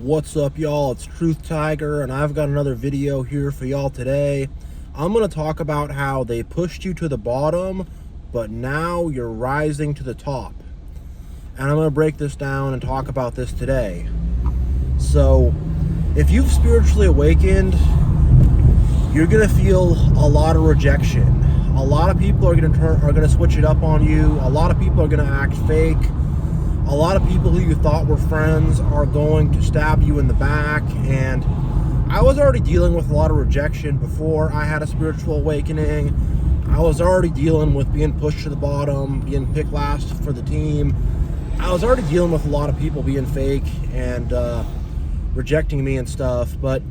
What's up, y'all? It's TruthTiger, and I've got another video here for y'all today. I'm going to talk about how they pushed you to the bottom, but now you're rising to the top. And I'm going to break this down and talk about this today. So, if you've spiritually awakened, you're going to feel a lot of rejection. A lot of people are going to switch it up on you. A lot of people are going to act fake. A lot of people who you thought were friends are going to stab you in the back. And I was already dealing with a lot of rejection before I had a spiritual awakening. I was already dealing with being pushed to the bottom, being picked last for the team. I was already dealing with a lot of people being fake and rejecting me and stuff. But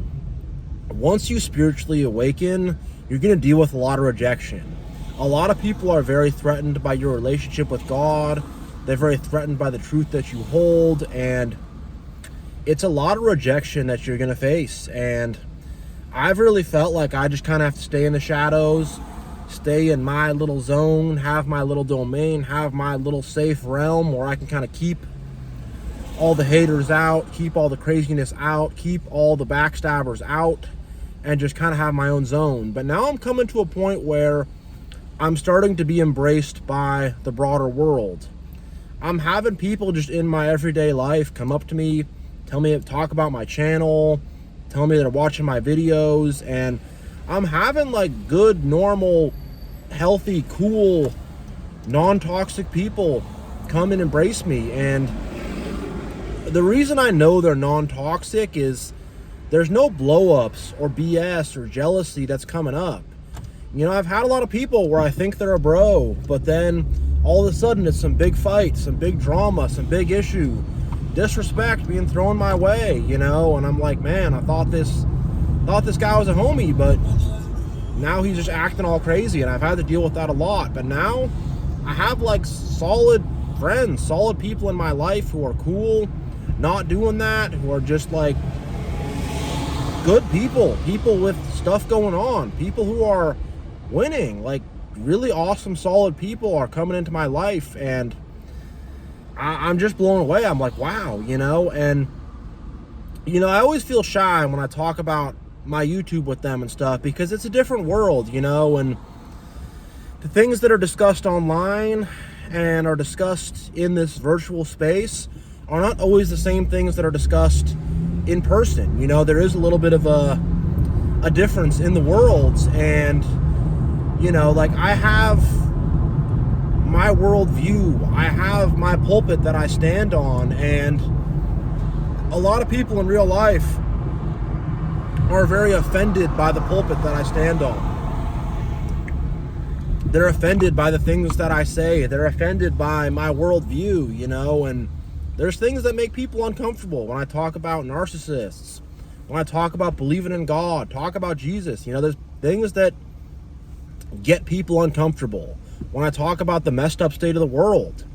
once you spiritually awaken, you're going to deal with a lot of rejection. A lot of people are very threatened by your relationship with God. They're very threatened by the truth that you hold, and it's a lot of rejection that you're going to face. And I've really felt like I just kind of have to stay in the shadows, stay in my little zone, have my little domain, have my little safe realm where I can kind of keep all the haters out, keep all the craziness out, keep all the backstabbers out, and just kind of have my own zone. But now I'm coming to a point where I'm starting to be embraced by the broader world. I'm having people just in my everyday life come up to me, talk about my channel, tell me they're watching my videos, and I'm having like good, normal, healthy, cool, non-toxic people come and embrace me. And the reason I know they're non-toxic is there's no blow-ups or BS or jealousy that's coming up. You know, I've had a lot of people where I think they're a bro, but then all of a sudden it's some big fight, some big drama, some big issue, disrespect being thrown my way, you know, and I'm like, man, I thought this guy was a homie, but now he's just acting all crazy, and I've had to deal with that a lot. But now I have like solid friends, solid people in my life who are cool, not doing that, who are just like good people with stuff going on, people who are winning, like really awesome, solid people are coming into my life, and I'm just blown away. I'm like, wow, you know. And you know, I always feel shy when I talk about my YouTube with them and stuff, because it's a different world, you know, and the things that are discussed online and are discussed in this virtual space are not always the same things that are discussed in person. You know, there is a little bit of a difference in the worlds. And you know, like, I have my worldview, I have my pulpit that I stand on, and a lot of people in real life are very offended by the pulpit that I stand on. They're offended by the things that I say. They're offended by my worldview, you know, and there's things that make people uncomfortable when I talk about narcissists, when I talk about believing in God, talk about Jesus. You know, there's things that get people uncomfortable when I talk about the messed up state of the world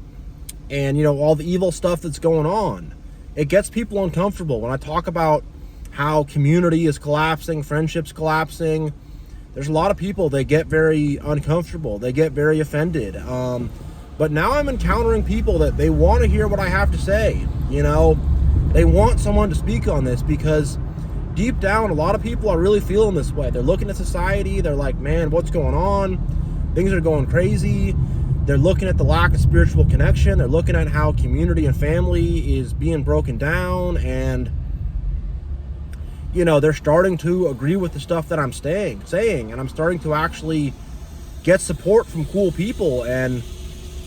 and, you know, all the evil stuff that's going on. It gets people uncomfortable when I talk about how community is collapsing, friendships collapsing. There's a lot of people, they get very uncomfortable, they get very offended. But now I'm encountering people that they want to hear what I have to say. You know, they want someone to speak on this, because deep down, a lot of people are really feeling this way. They're looking at society, they're like, man, what's going on? Things are going crazy. They're looking at the lack of spiritual connection. They're looking at how community and family is being broken down, and you know, they're starting to agree with the stuff that I'm saying, and I'm starting to actually get support from cool people and,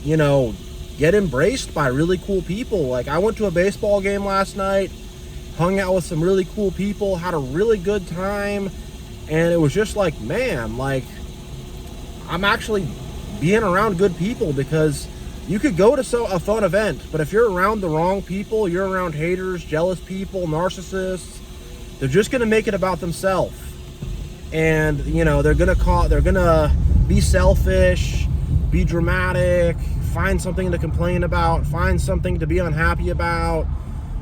you know, get embraced by really cool people. Like, I went to a baseball game last night, hung out with some really cool people, had a really good time, and it was just like, man, like, I'm actually being around good people, because you could go to a fun event, but if you're around the wrong people, you're around haters, jealous people, narcissists, they're just going to make it about themselves. And, you know, they're going to be selfish, be dramatic, find something to complain about, find something to be unhappy about,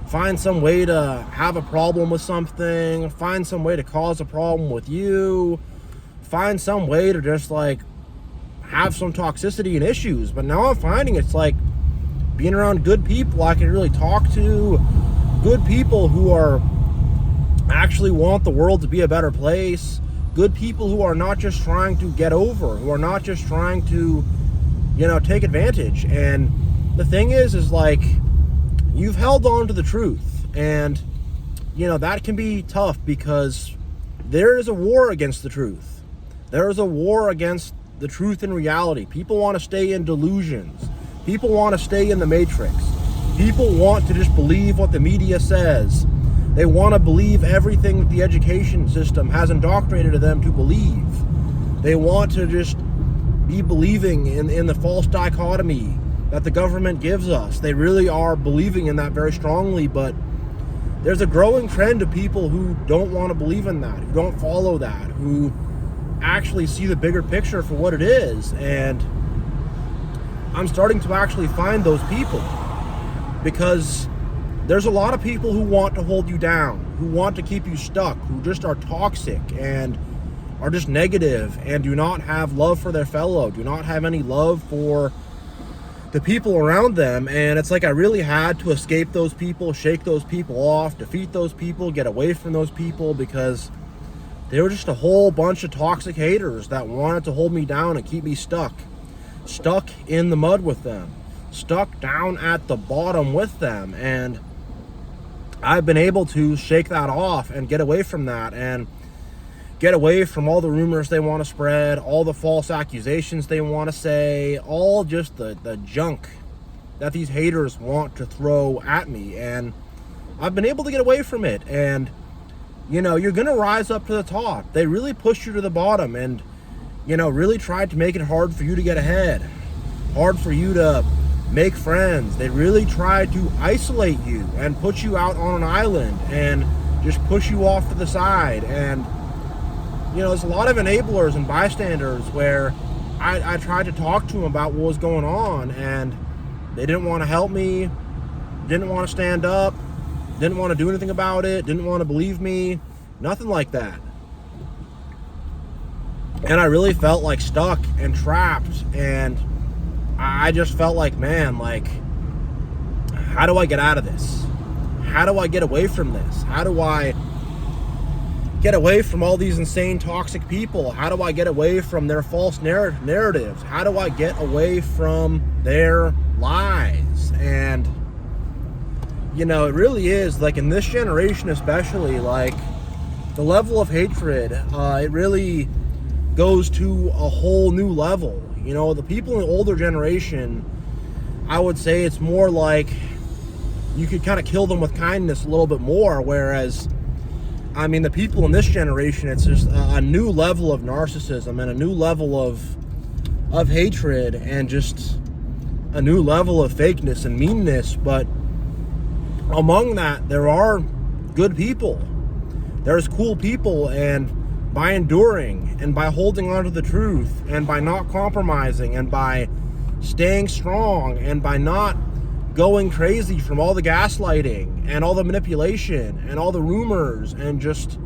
find some way to have a problem with something, find some way to cause a problem with you, find some way to just like have some toxicity and issues. But now I'm finding it's like being around good people I can really talk to, good people who are actually want the world to be a better place, good people who are not just trying to get over, who are not just trying to, take advantage. And the thing is like, you've held on to the truth, and that can be tough, because there is a war against the truth. There is a war against the truth and reality. People want to stay in delusions. People want to stay in the matrix. People want to just believe what the media says. They want to believe everything that the education system has indoctrinated them to believe. They want to just be believing in the false dichotomy that the government gives us. They really are believing in that very strongly, but there's a growing trend of people who don't want to believe in that, who don't follow that, who actually see the bigger picture for what it is. And I'm starting to actually find those people, because there's a lot of people who want to hold you down, who want to keep you stuck, who just are toxic and are just negative and do not have love for their fellow, do not have any love for the people around them. And it's like, I really had to escape those people, shake those people off, defeat those people, get away from those people, because they were just a whole bunch of toxic haters that wanted to hold me down and keep me stuck in the mud with them, stuck down at the bottom with them. And I've been able to shake that off and get away from that, and get away from all the rumors they want to spread, all the false accusations they want to say, all just the junk that these haters want to throw at me. And I've been able to get away from it. And you're going to rise up to the top. They really pushed you to the bottom, and really tried to make it hard for you to get ahead, hard for you to make friends. They really tried to isolate you and put you out on an island and just push you off to the side. And there's a lot of enablers and bystanders where I tried to talk to them about what was going on, and they didn't want to help me, didn't want to stand up, didn't want to do anything about it, didn't want to believe me, nothing like that. And I really felt like stuck and trapped, and I just felt like, man, like, how do I get out of this? How do I get away from this? How do I get away from all these insane toxic people? How do I get away from their false narratives? How do I get away from their lies? And it really is like, in this generation especially, like, the level of hatred, it really goes to a whole new level. The people in the older generation, I would say it's more like you could kind of kill them with kindness a little bit more, whereas the people in this generation, it's just a new level of narcissism and a new level of hatred, and just a new level of fakeness and meanness. But among that, there are good people. There's cool people, and by enduring and by holding on to the truth and by not compromising and by staying strong and by not going crazy from all the gaslighting and all the manipulation and all the rumors and just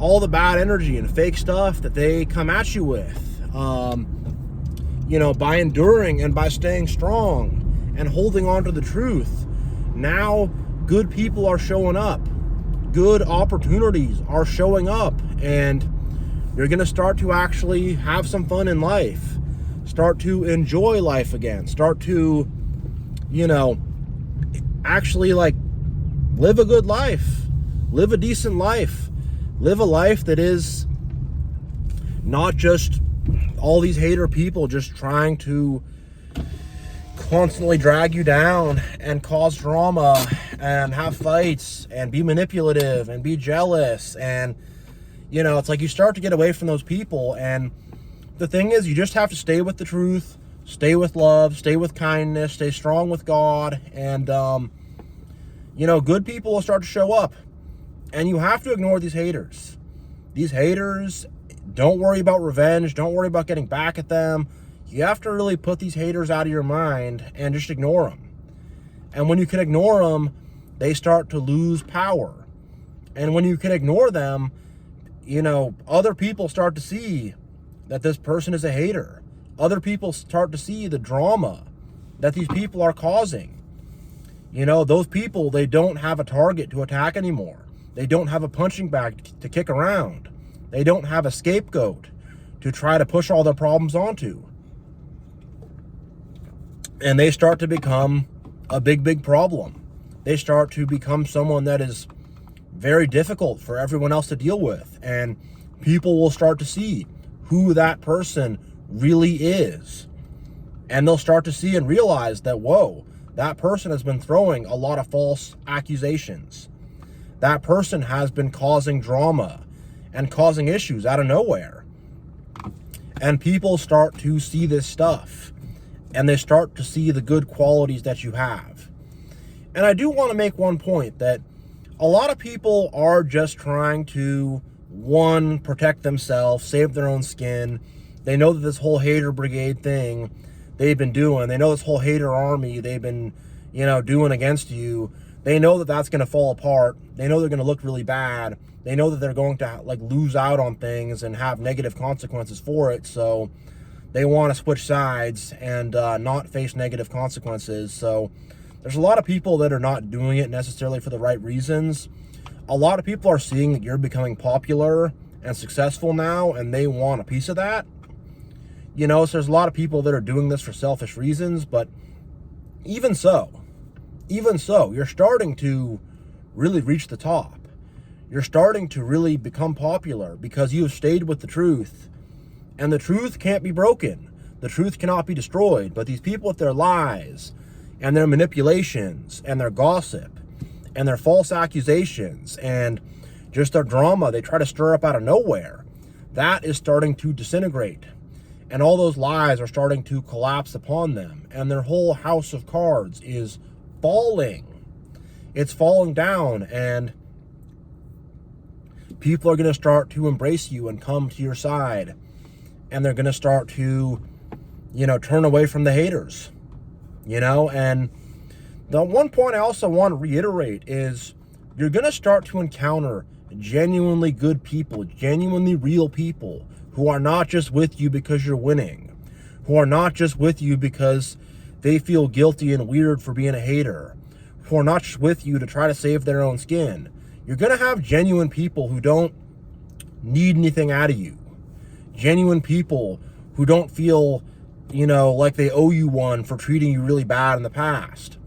all the bad energy and fake stuff that they come at you with, by enduring and by staying strong and holding on to the truth, now good people are showing up. Good opportunities are showing up, and you're going to start to actually have some fun in life, start to enjoy life again, start to, actually like live a good life, live a decent life, live a life that is not just all these hater people just trying to constantly drag you down and cause drama and have fights and be manipulative and be jealous. And it's like, you start to get away from those people. And the thing is, you just have to stay with the truth, stay with love, stay with kindness, stay strong with God, and good people will start to show up. And you have to ignore these haters. These haters, don't worry about revenge, don't worry about getting back at them. You have to really put these haters out of your mind and just ignore them. And when you can ignore them, they start to lose power. And when you can ignore them, other people start to see that this person is a hater. Other people start to see the drama that these people are causing. You know, those people, they don't have a target to attack anymore. They don't have a punching bag to kick around. They don't have a scapegoat to try to push all their problems onto. And they start to become a big problem. They start to become someone that is very difficult for everyone else to deal with. And people will start to see who that person really is. And they'll start to see and realize that, whoa, that person has been throwing a lot of false accusations. That person has been causing drama and causing issues out of nowhere. And people start to see this stuff, and they start to see the good qualities that you have. And I do want to make one point, that a lot of people are just trying to, one, protect themselves, save their own skin. They know that this whole hater brigade thing they've been doing, they know this whole hater army they've been, you know, doing against you, they know that that's going to fall apart. They know they're going to look really bad. They know that they're going to like lose out on things and have negative consequences for it. So they want to switch sides and not face negative consequences. So there's a lot of people that are not doing it necessarily for the right reasons. A lot of people are seeing that you're becoming popular and successful now, and they want a piece of that. You know, so there's a lot of people that are doing this for selfish reasons, but even so, you're starting to really reach the top. You're starting to really become popular because you have stayed with the truth, and the truth can't be broken. The truth cannot be destroyed, but these people with their lies and their manipulations and their gossip and their false accusations and just their drama they try to stir up out of nowhere, that is starting to disintegrate. And all those lies are starting to collapse upon them. And their whole house of cards is falling. It's falling down. And people are going to start to embrace you and come to your side. And they're going to start to, you know, turn away from the haters. You know, and the one point I also want to reiterate is you're going to start to encounter genuinely good people, genuinely real people, who are not just with you because you're winning, who are not just with you because they feel guilty and weird for being a hater, who are not just with you to try to save their own skin. You're going to have genuine people who don't need anything out of you. Genuine people who don't feel, you know, like they owe you one for treating you really bad in the past.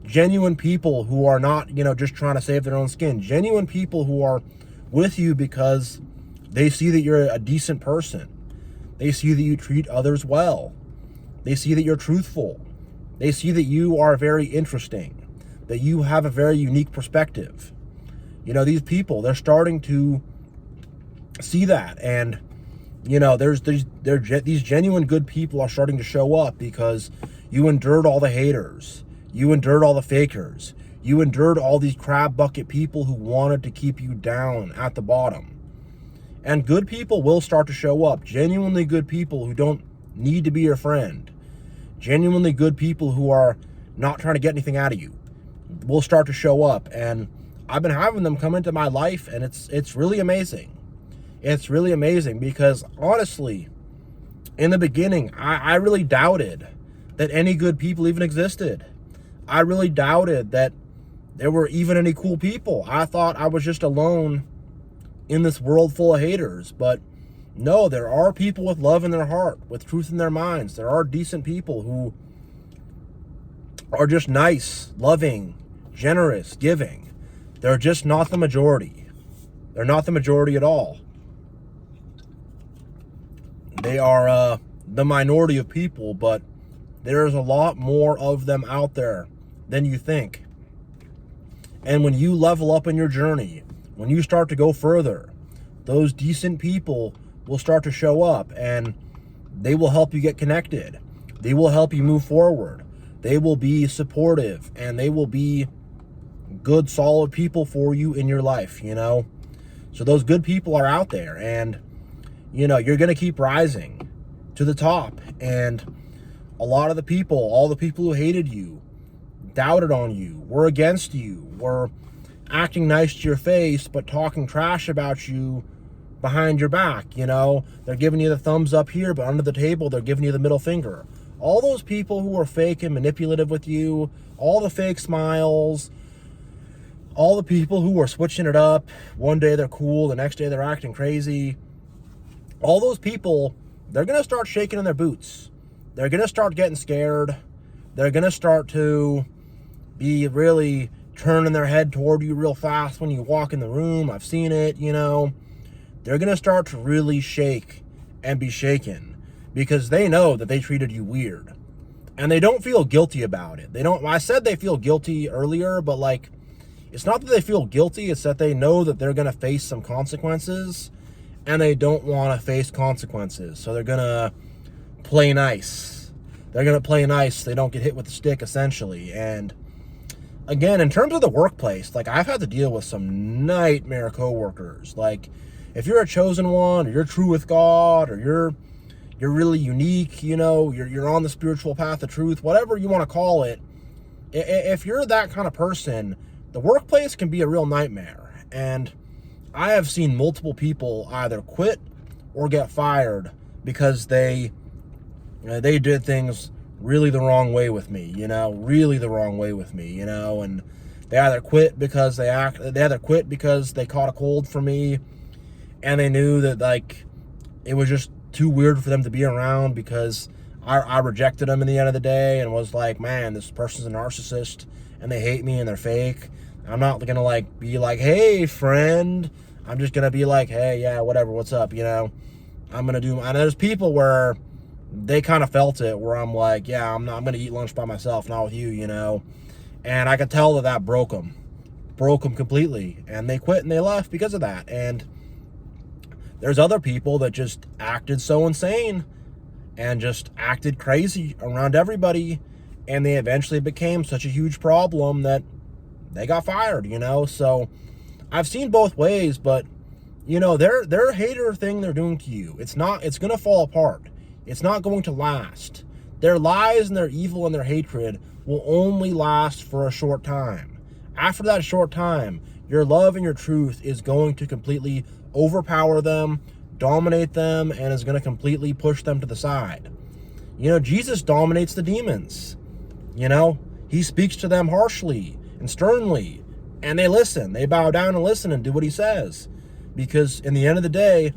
Genuine people who are not, you know, just trying to save their own skin. Genuine people who are with you because they see that you're a decent person. They see that you treat others well. They see that you're truthful. They see that you are very interesting, that you have a very unique perspective. You know, these people, they're starting to see that. And, you know, these genuine good people are starting to show up because you endured all the haters. You endured all the fakers. You endured all these crab bucket people who wanted to keep you down at the bottom. And good people will start to show up. Genuinely good people who don't need to be your friend. Genuinely good people who are not trying to get anything out of you will start to show up. And I've been having them come into my life, and it's really amazing. It's really amazing because, honestly, in the beginning, I really doubted that any good people even existed. I really doubted that there were even any cool people. I thought I was just alone in this world full of haters. But no, there are people with love in their heart, with truth in their minds. There are decent people who are just nice, loving, generous, giving. They're just not the majority. They're not the majority at all. They are the minority of people, but there's a lot more of them out there than you think. And when you level up in your journey, when you start to go further, those decent people will start to show up, and they will help you get connected. They will help you move forward. They will be supportive, and they will be good, solid people for you in your life, you know? So those good people are out there, and, you know, you're going to keep rising to the top. And a lot of the people, all the people who hated you, doubted on you, were against you, were acting nice to your face, but talking trash about you behind your back, you know? They're giving you the thumbs up here, but under the table, they're giving you the middle finger. All those people who are fake and manipulative with you, all the fake smiles, all the people who are switching it up. One day they're cool, the next day they're acting crazy. All those people, they're going to start shaking in their boots. They're going to start getting scared. They're going to start to be really turning their head toward you real fast when you walk in the room. I've seen it, you know. They're going to start to really shake and be shaken because they know that they treated you weird. And they don't feel guilty about it. They don't. I said they feel guilty earlier, but like, it's not that they feel guilty. It's that they know that they're going to face some consequences and they don't want to face consequences. So they're going to play nice. They're going to play nice so they don't get hit with the stick, essentially. And again, in terms of the workplace, like, I've had to deal with some nightmare coworkers. Like, if you're a chosen one, or you're true with God, or you're really unique, you know, you're on the spiritual path of truth, whatever you want to call it, if you're that kind of person, the workplace can be a real nightmare. And I have seen multiple people either quit or get fired because they did things really the wrong way with me, you know, really the wrong way with me, you know, and they either quit because they caught a cold from me, and they knew that, like, it was just too weird for them to be around because I rejected them in the end of the day and was like, man, this person's a narcissist and they hate me and they're fake. I'm not going to, like, be like, hey, friend. I'm just going to be like, hey, yeah, whatever, what's up, you know. I'm going to do, and there's people where they kind of felt it, where I'm like, yeah, I'm going to eat lunch by myself, not with you, you know. And I could tell that broke them completely. And they quit and they left because of that. And there's other people that just acted so insane and just acted crazy around everybody, and they eventually became such a huge problem that they got fired, you know. So I've seen both ways, but, you know, their hater thing they're doing to you, it's going to fall apart. It's not going to last. Their lies and their evil and their hatred will only last for a short time. After that short time, your love and your truth is going to completely overpower them, dominate them, and is going to completely push them to the side. You know, Jesus dominates the demons. You know, he speaks to them harshly and sternly, and they listen. They bow down and listen and do what he says. Because in the end of the day,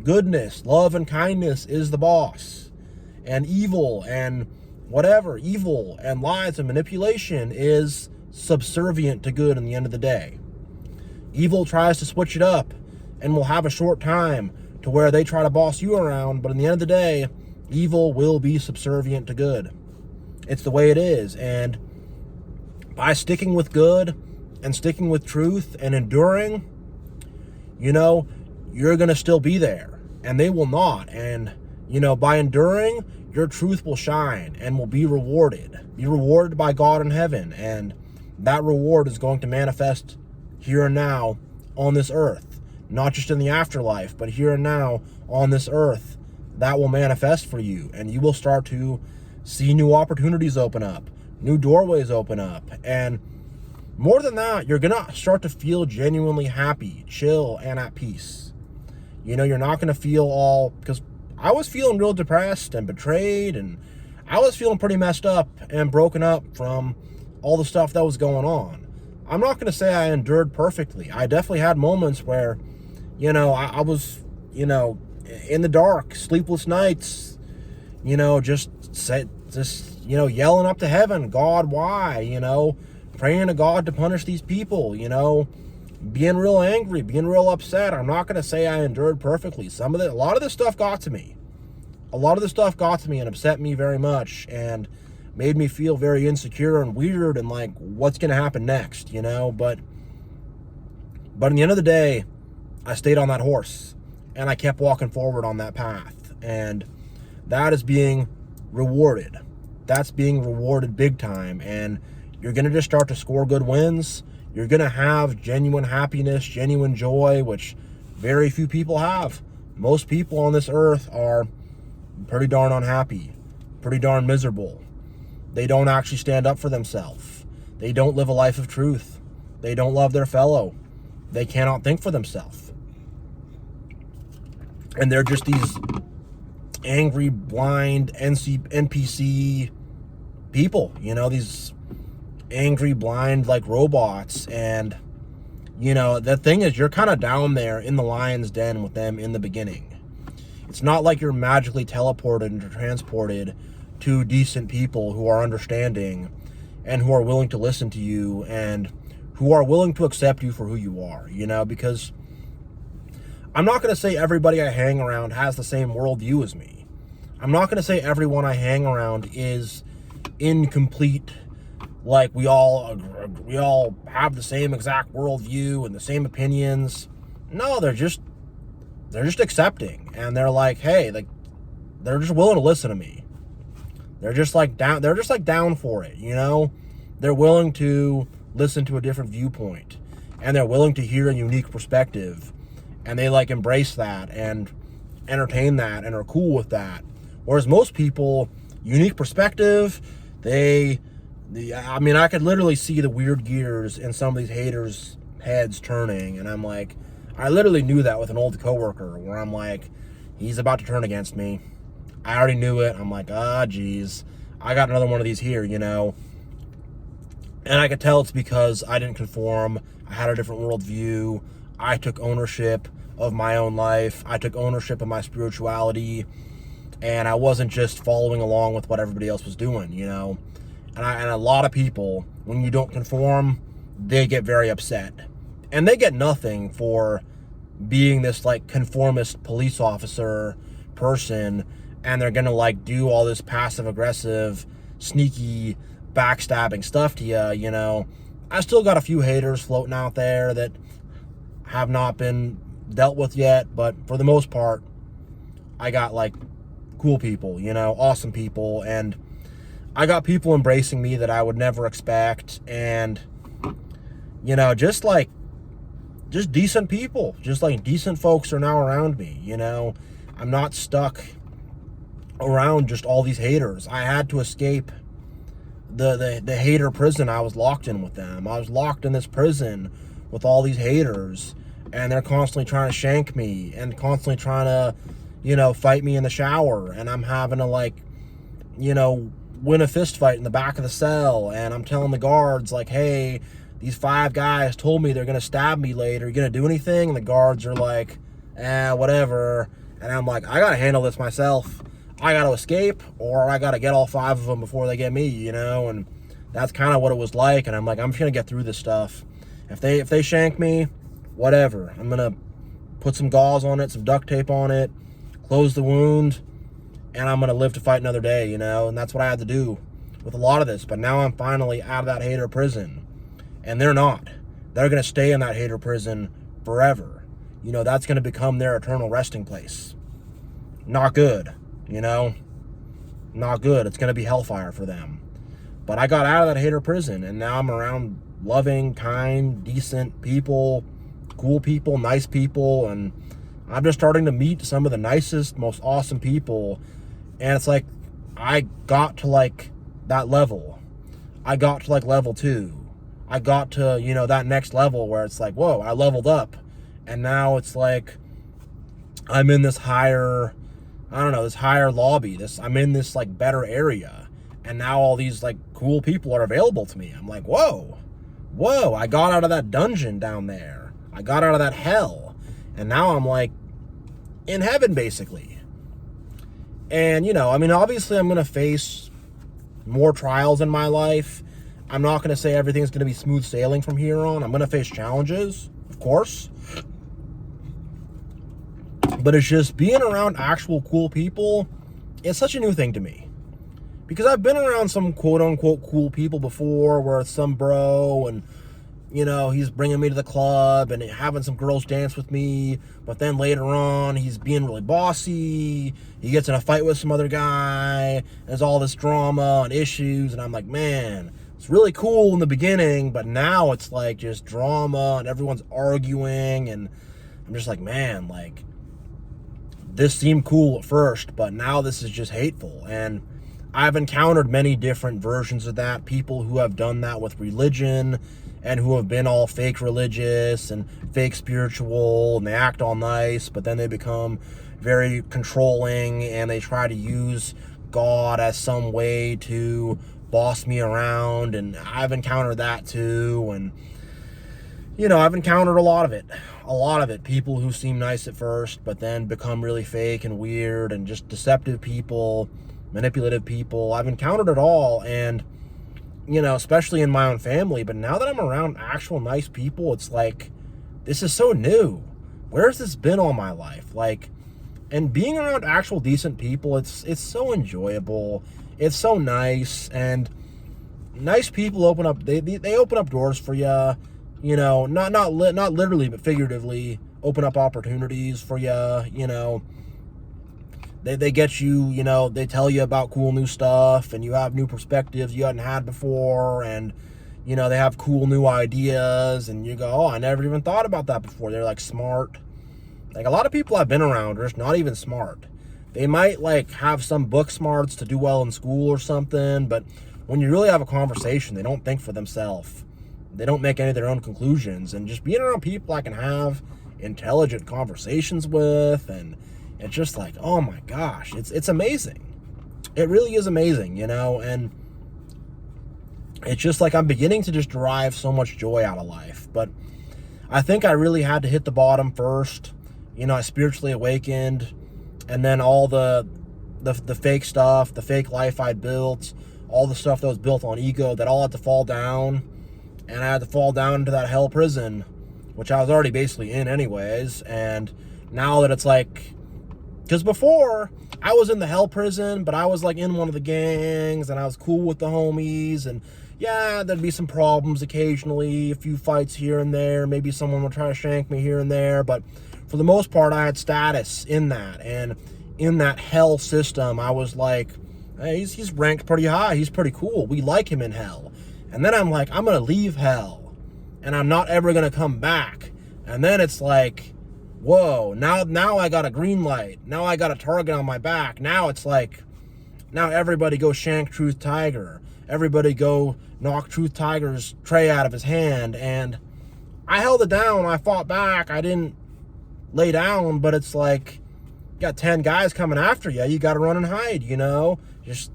goodness, love, and kindness is the boss. And evil and evil and lies and manipulation is subservient to good in the end of the day. Evil tries to switch it up and will have a short time to where they try to boss you around, but in the end of the day, evil will be subservient to good. It's the way it is. And by sticking with good and sticking with truth and enduring, you know, you're going to still be there, and they will not. And, you know, by enduring, your truth will shine and will be rewarded by God in heaven. And that reward is going to manifest here and now on this earth, not just in the afterlife, but here and now on this earth. That will manifest for you, and you will start to see new opportunities open up, new doorways open up. And more than that, you're going to start to feel genuinely happy, chill, and at peace. You know, you're not going to feel all, because I was feeling real depressed and betrayed, and I was feeling pretty messed up and broken up from all the stuff that was going on. I'm not going to say I endured perfectly. I definitely had moments where, you know, I was, you know, in the dark, sleepless nights, you know, just you know, yelling up to heaven, God, why, you know, praying to God to punish these people, you know, being real angry, being real upset. I'm not going to say I endured perfectly. A lot of this stuff got to me. A lot of this stuff got to me and upset me very much and made me feel very insecure and weird and like, what's going to happen next, you know? But in the end of the day, I stayed on that horse and I kept walking forward on that path. And that is being rewarded. That's being rewarded big time. And you're going to just start to score good wins. You're going to have genuine happiness, genuine joy, which very few people have. Most people on this earth are pretty darn unhappy, pretty darn miserable. They don't actually stand up for themselves. They don't live a life of truth. They don't love their fellow. They cannot think for themselves. And they're just these angry, blind NPC people, you know, these angry, blind, like robots. And, you know, the thing is, you're kind of down there in the lion's den with them in the beginning. It's not like you're magically teleported and transported to decent people who are understanding and who are willing to listen to you and who are willing to accept you for who you are, you know, because I'm not going to say everybody I hang around has the same worldview as me. I'm not going to say everyone I hang around is incomplete, like we all have the same exact worldview and the same opinions. No, they're just accepting, and they're like, hey, like, they're just willing to listen to me. They're just like down for it, you know? They're willing to listen to a different viewpoint, and they're willing to hear a unique perspective, and they like embrace that and entertain that and are cool with that. Whereas most people, unique perspective, I mean, I could literally see the weird gears in some of these haters' heads turning, and I'm like, I literally knew that with an old coworker where I'm like, he's about to turn against me. I already knew it. I'm like, geez, I got another one of these here, you know. And I could tell it's because I didn't conform. I had a different worldview. I took ownership of my own life. I took ownership of my spirituality. And I wasn't just following along with what everybody else was doing, you know. And a lot of people, when you don't conform, they get very upset. And they get nothing for being this, like, conformist police officer person, and they're gonna, like, do all this passive-aggressive, sneaky, backstabbing stuff to you, you know. I still got a few haters floating out there that have not been dealt with yet, but for the most part, I got, like, cool people, you know, awesome people, and I got people embracing me that I would never expect, and, you know, just decent people, just like decent folks are now around me, you know. I'm not stuck around just all these haters. I had to escape the hater prison I was locked in with them. I was locked in this prison with all these haters, and they're constantly trying to shank me and constantly trying to, you know, fight me in the shower, and I'm having to, like, you know, win a fist fight in the back of the cell, and I'm telling the guards, like, hey, these 5 guys told me they're going to stab me later. You going to do anything? And the guards are like, whatever. And I'm like, I got to handle this myself. I got to escape, or I got to get all 5 of them before they get me, you know? And that's kind of what it was like. And I'm like, I'm just going to get through this stuff. If they shank me, whatever. I'm going to put some gauze on it, some duct tape on it, close the wound, and I'm going to live to fight another day, you know? And that's what I had to do with a lot of this. But now I'm finally out of that hater prison. And they're not. They're going to stay in that hater prison forever. You know, that's going to become their eternal resting place. Not good, you know? Not good. It's going to be hellfire for them. But I got out of that hater prison, and now I'm around loving, kind, decent people, cool people, nice people, and I'm just starting to meet some of the nicest, most awesome people. And it's like, I got to, like, that level. I got to, like, level 2. I got to, you know, that next level where it's like, whoa, I leveled up. And now it's like, I'm in this higher, I don't know, this higher lobby. I'm in this, like, better area. And now all these, like, cool people are available to me. I'm like, whoa, I got out of that dungeon down there. I got out of that hell. And now I'm, like, in heaven, basically. And, you know, I mean, obviously I'm going to face more trials in my life. I'm not going to say everything's going to be smooth sailing from here on. I'm going to face challenges, of course. But it's just being around actual cool people, it's such a new thing to me. Because I've been around some quote-unquote cool people before where it's some bro and, you know, he's bringing me to the club and having some girls dance with me. But then later on, he's being really bossy. He gets in a fight with some other guy. There's all this drama and issues. And I'm like, man, it's really cool in the beginning, but now it's like just drama and everyone's arguing, and I'm just like, man, like, this seemed cool at first, but now this is just hateful. And I've encountered many different versions of that, people who have done that with religion and who have been all fake religious and fake spiritual, and they act all nice, but then they become very controlling, and they try to use God as some way to boss me around, and I've encountered that too. And I've encountered a lot of it. People who seem nice at first, but then become really fake and weird and just deceptive people, manipulative people. I've encountered it all, and, especially in my own family. But now that I'm around actual nice people, it's like, this is so new. Where's this been all my life? And being around actual decent people, it's so enjoyable. It's so nice, and nice people open up, they open up doors for you. Not literally, but figuratively, open up opportunities for you. They get you, they tell you about cool new stuff, and you have new perspectives you hadn't had before, and, they have cool new ideas, and you go, oh, I never even thought about that before. They're, smart. A lot of people I've been around are just not even smart. They might, have some book smarts to do well in school or something, but when you really have a conversation, they don't think for themselves. They don't make any of their own conclusions. And just being around people I can have intelligent conversations with, and it's just oh my gosh, it's amazing. It really is amazing, and it's just I'm beginning to just derive so much joy out of life. But I think I really had to hit the bottom first. I spiritually awakened, and then all the fake stuff, the fake life I'd built, all the stuff that was built on ego, that all had to fall down. And I had to fall down into that hell prison, which I was already basically in anyways. And now that it's because before I was in the hell prison, but I was in one of the gangs, and I was cool with the homies, and yeah, there'd be some problems occasionally, a few fights here and there, maybe someone would try to shank me here and there, but for the most part, I had status in that. And in that hell system, I was hey, he's ranked pretty high, he's pretty cool, we like him in hell. And then I'm I'm going to leave hell, and I'm not ever going to come back. And then it's whoa, now I got a green light. Now I got a target on my back. Now it's now everybody go shank TruthTiger. Everybody go knock TruthTiger's tray out of his hand. And I held it down. I fought back. I didn't lay down, but it's you got 10 guys coming after you. You got to run and hide, It's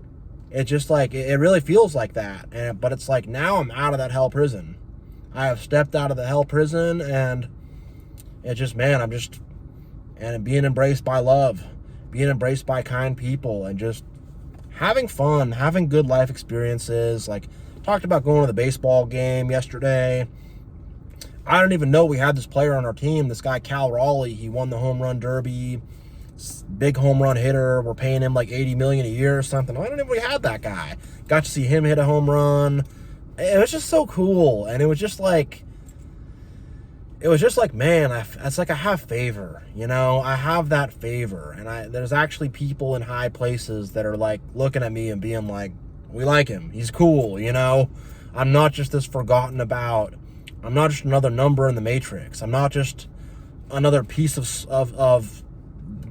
just it really feels like that. But it's now I'm out of that hell prison. I have stepped out of the hell prison, and it's just, man, and being embraced by love, being embraced by kind people, and just having fun, having good life experiences. Talked about going to the baseball game yesterday. I don't even know we had this player on our team, this guy Cal Raleigh. He won the home run derby. Big home run hitter. We're paying him $80 million a year or something. I don't know if we had that guy. Got to see him hit a home run. It was just so cool, and it was just man, it's I have favor, I have that favor, and there's actually people in high places that are looking at me and being we like him, he's cool, I'm not just this forgotten about. I'm not just another number in the matrix. I'm not just another piece of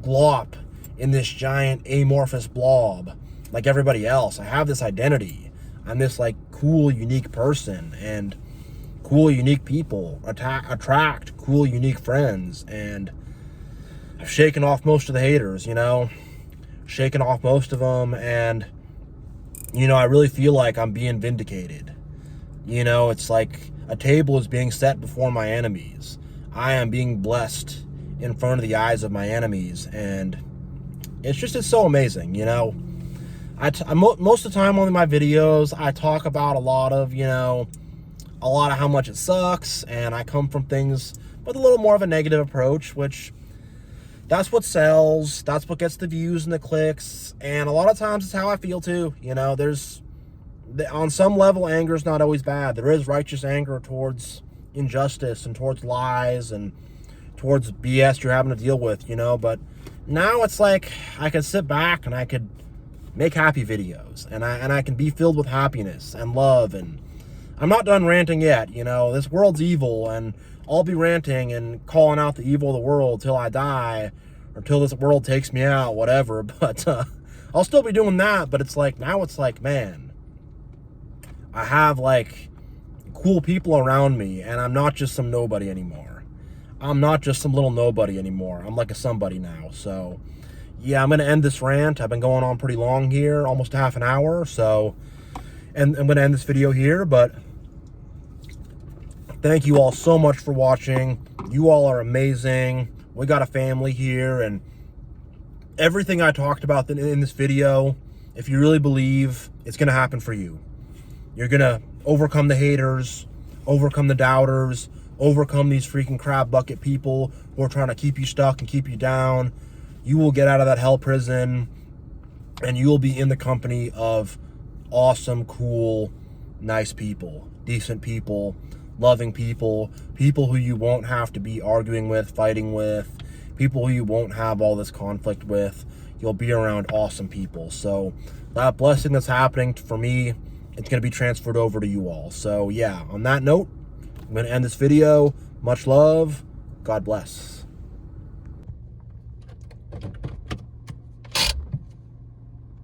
glop in this giant amorphous blob like everybody else. I have this identity. I'm this cool, unique person, and cool, unique people attract cool, unique friends. And I've shaken off most of the haters, shaken off most of them, and I really feel I'm being vindicated. It's a table is being set before my enemies. I am being blessed in front of the eyes of my enemies, and it's so amazing. Most of the time on my videos, I talk about a lot of how much it sucks, and I come from things with a little more of a negative approach, which that's what sells, that's what gets the views and the clicks, and a lot of times it's how I feel too. There's, on some level, anger is not always bad. There is righteous anger towards injustice and towards lies and towards BS you're having to deal with, but now it's I can sit back and I could make happy videos, and I can be filled with happiness and love. And I'm not done ranting yet. This world's evil, and I'll be ranting and calling out the evil of the world till I die, or till this world takes me out, whatever. But I'll still be doing that. But it's now it's man, I have cool people around me, and I'm not just some nobody anymore. I'm not just some little nobody anymore. I'm like a somebody now. So yeah, I'm going to end this rant. I've been going on pretty long here, almost half an hour. So, and I'm going to end this video here, but thank you all so much for watching. You all are amazing. We got a family here, and everything I talked about in this video, if you really believe, it's going to happen for you. You're going to overcome the haters, overcome the doubters, overcome these freaking crab bucket people who are trying to keep you stuck and keep you down. You will get out of that hell prison, and you will be in the company of awesome, cool, nice people, decent people, loving people, people who you won't have to be arguing with, fighting with, people who you won't have all this conflict with. You'll be around awesome people. So that blessing that's happening for me, it's going to be transferred over to you all. So yeah, on that note, I'm going to end this video. Much love. God bless.